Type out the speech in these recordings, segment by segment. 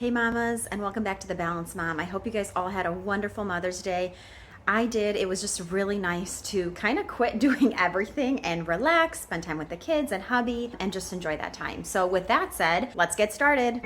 Hey mamas, and welcome back to The Balanced Mom. I hope you guys all had a wonderful Mother's Day. I did. It was just really nice to kind of quit doing everything and relax, spend time with the kids and hubby, and just enjoy that time. So with that said, let's get started.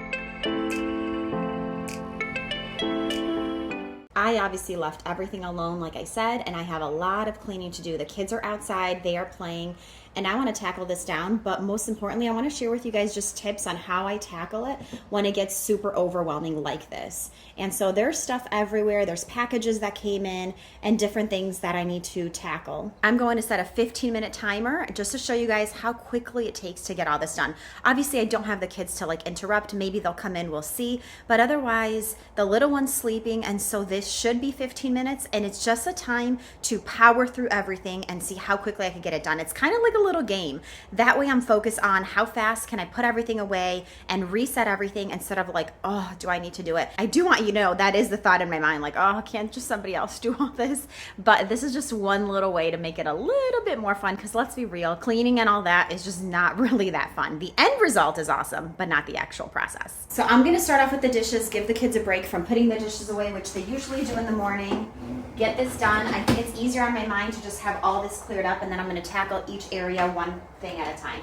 I obviously left everything alone, like I said, and I have a lot of cleaning to do. The kids are outside, they are playing, and I want to tackle this down, but most importantly, I want to share with you guys just tips on how I tackle it when it gets super overwhelming like this. And so there's stuff everywhere, there's packages that came in, and different things that I need to tackle. I'm going to set a 15-minute timer just to show you guys how quickly it takes to get all this done. Obviously, I don't have the kids to interrupt. Maybe they'll come in, we'll see, but otherwise, the little one's sleeping, and so this should be 15 minutes, and it's just a time to power through everything and see how quickly I can get it done. It's kind of like a little game. That way I'm focused on how fast can I put everything away and reset everything instead of oh, do I need to do it? I do want you to know that is the thought in my mind, oh, can't just somebody else do all this? But this is just one little way to make it a little bit more fun, because let's be real, cleaning and all that is just not really that fun. The end result is awesome, but not the actual process. So I'm gonna start off with the dishes, give the kids a break from putting the dishes away, which they usually do in the morning. Get this done. I think it's easier on my mind to just have all this cleared up, and then I'm going to tackle each area one thing at a time.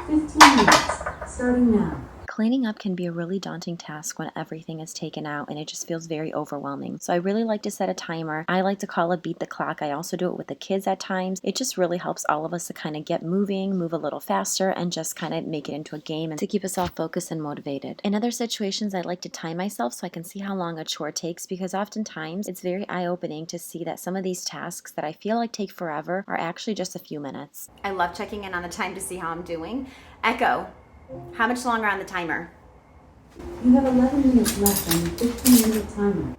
15 minutes, starting now. Cleaning up can be a really daunting task when everything is taken out and it just feels very overwhelming. So I really like to set a timer. I like to call it beat the clock. I also do it with the kids at times. It just really helps all of us to kind of get moving, move a little faster, and just kind of make it into a game and to keep us all focused and motivated. In other situations, I like to time myself so I can see how long a chore takes, because oftentimes it's very eye-opening to see that some of these tasks that I feel like take forever are actually just a few minutes. I love checking in on the time to see how I'm doing. Echo, how much longer on the timer? You have 11 minutes left on the 15-minute timer.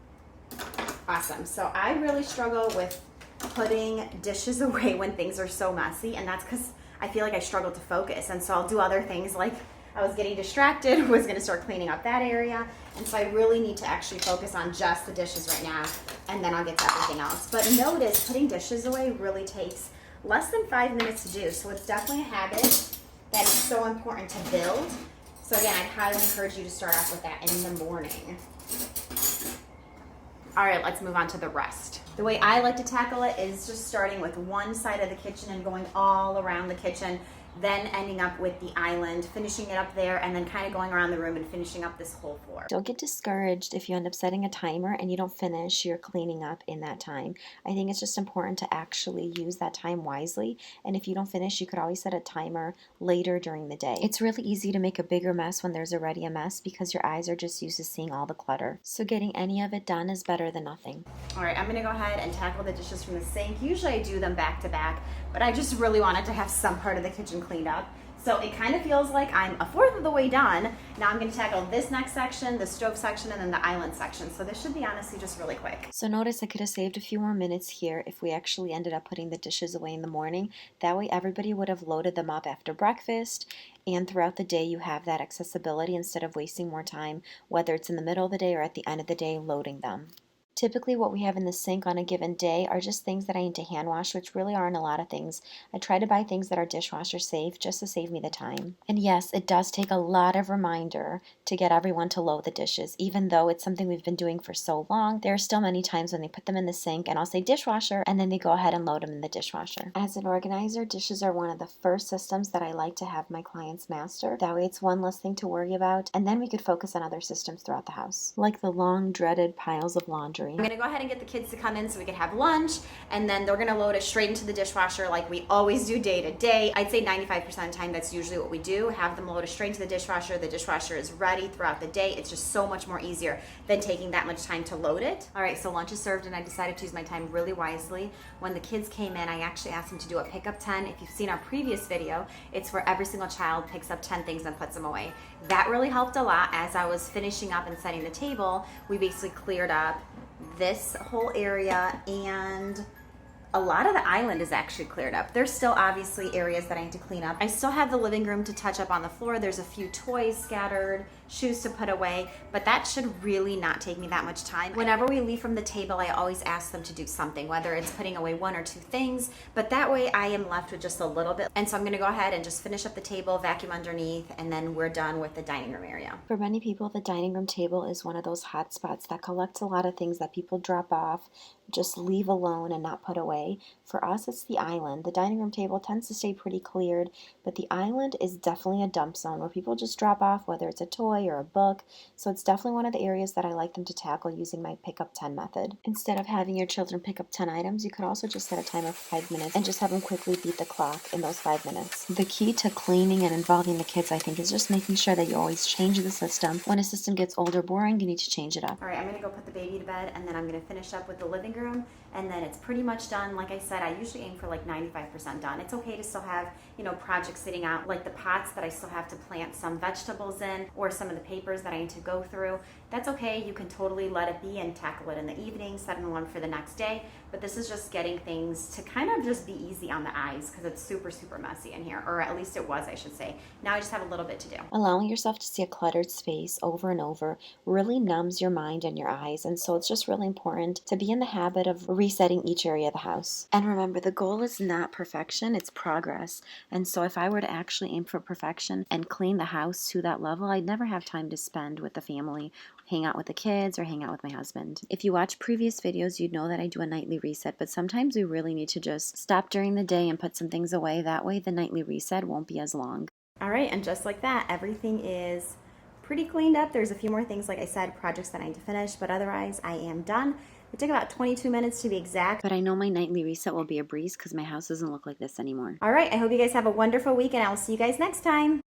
Awesome. So I really struggle with putting dishes away when things are so messy, and that's because I feel like I struggle to focus, and so I'll do other things, like I was getting distracted, was going to start cleaning up that area, and so I really need to actually focus on just the dishes right now, and then I'll get to everything else. But notice, putting dishes away really takes less than 5 minutes to do, so it's definitely a habit that is so important to build. So again, I'd highly encourage you to start off with that in the morning. All right, let's move on to the rest. The way I like to tackle it is just starting with one side of the kitchen and going all around the kitchen, then ending up with the island, finishing it up there, and then kind of going around the room and finishing up this whole floor. Don't get discouraged if you end up setting a timer and you don't finish your cleaning up in that time. I think it's just important to actually use that time wisely, and if you don't finish, you could always set a timer later during the day. It's really easy to make a bigger mess when there's already a mess, because your eyes are just used to seeing all the clutter. So getting any of it done is better than nothing. All right, I'm gonna go ahead and tackle the dishes from the sink. Usually I do them back to back, but I just really wanted to have some part of the kitchen cleaned up. So it kind of feels like I'm a fourth of the way done. Now I'm going to tackle this next section, the stove section, and then the island section. So this should be honestly just really quick. So notice I could have saved a few more minutes here if we actually ended up putting the dishes away in the morning. That way everybody would have loaded them up after breakfast, and throughout the day you have that accessibility instead of wasting more time, whether it's in the middle of the day or at the end of the day, loading them. Typically what we have in the sink on a given day are just things that I need to hand wash, which really aren't a lot of things. I try to buy things that are dishwasher safe just to save me the time. And yes, it does take a lot of reminder to get everyone to load the dishes. Even though it's something we've been doing for so long, there are still many times when they put them in the sink and I'll say dishwasher, and then they go ahead and load them in the dishwasher. As an organizer, dishes are one of the first systems that I like to have my clients master. That way it's one less thing to worry about, and then we could focus on other systems throughout the house, like the long dreaded piles of laundry. I'm gonna go ahead and get the kids to come in so we can have lunch, and then they're gonna load it straight into the dishwasher like we always do day to day. I'd say 95% of the time that's usually what we do, have them load it straight into the dishwasher. The dishwasher is ready throughout the day. It's just so much more easier than taking that much time to load it. All right, so lunch is served, and I decided to use my time really wisely. When the kids came in, I actually asked them to do a pick up 10. If you've seen our previous video, it's where every single child picks up 10 things and puts them away. That really helped a lot. As I was finishing up and setting the table, we basically cleared up this whole area, and a lot of the island is actually cleared up. There's still obviously areas that I need to clean up. I still have the living room to touch up on the floor. There's a few toys scattered, shoes to put away, but that should really not take me that much time. Whenever we leave from the table, I always ask them to do something, whether it's putting away 1 or 2 things, but that way I am left with just a little bit. And so I'm gonna go ahead and just finish up the table, vacuum underneath, and then we're done with the dining room area. For many people, the dining room table is one of those hot spots that collects a lot of things that people drop off, just leave alone and not put away. For us, it's the island. The dining room table tends to stay pretty cleared, but the island is definitely a dump zone where people just drop off, whether it's a toy or a book. So it's definitely one of the areas that I like them to tackle using my pick up 10 method. Instead of having your children pick up 10 items, you could also just set a timer for 5 minutes and just have them quickly beat the clock in those 5 minutes. The key to cleaning and involving the kids, I think, is just making sure that you always change the system. When a system gets old or boring, you need to change it up. All right, I'm gonna go put the baby to bed, and then I'm gonna finish up with the living room, and then it's pretty much done. Like I said, I usually aim for like 95% done. It's okay to still have, projects sitting out, like the pots that I still have to plant some vegetables in, or some of the papers that I need to go through. That's okay, you can totally let it be and tackle it in the evening, set an alarm for the next day, but this is just getting things to kind of just be easy on the eyes, because it's super, super messy in here, or at least it was, I should say. Now I just have a little bit to do. Allowing yourself to see a cluttered space over and over really numbs your mind and your eyes, and so it's just really important to be in the habit of resetting each area of the house. And remember, the goal is not perfection, it's progress. And so if I were to actually aim for perfection and clean the house to that level, I'd never have time to spend with the family, hang out with the kids, or hang out with my husband. If you watch previous videos, you'd know that I do a nightly reset, but sometimes we really need to just stop during the day and put some things away. That way the nightly reset won't be as long. All right, and just like that, everything is pretty cleaned up. There's a few more things, like I said, projects that I need to finish, but otherwise I am done. It took about 22 minutes to be exact. But I know my nightly reset will be a breeze because my house doesn't look like this anymore. All right, I hope you guys have a wonderful week, and I will see you guys next time.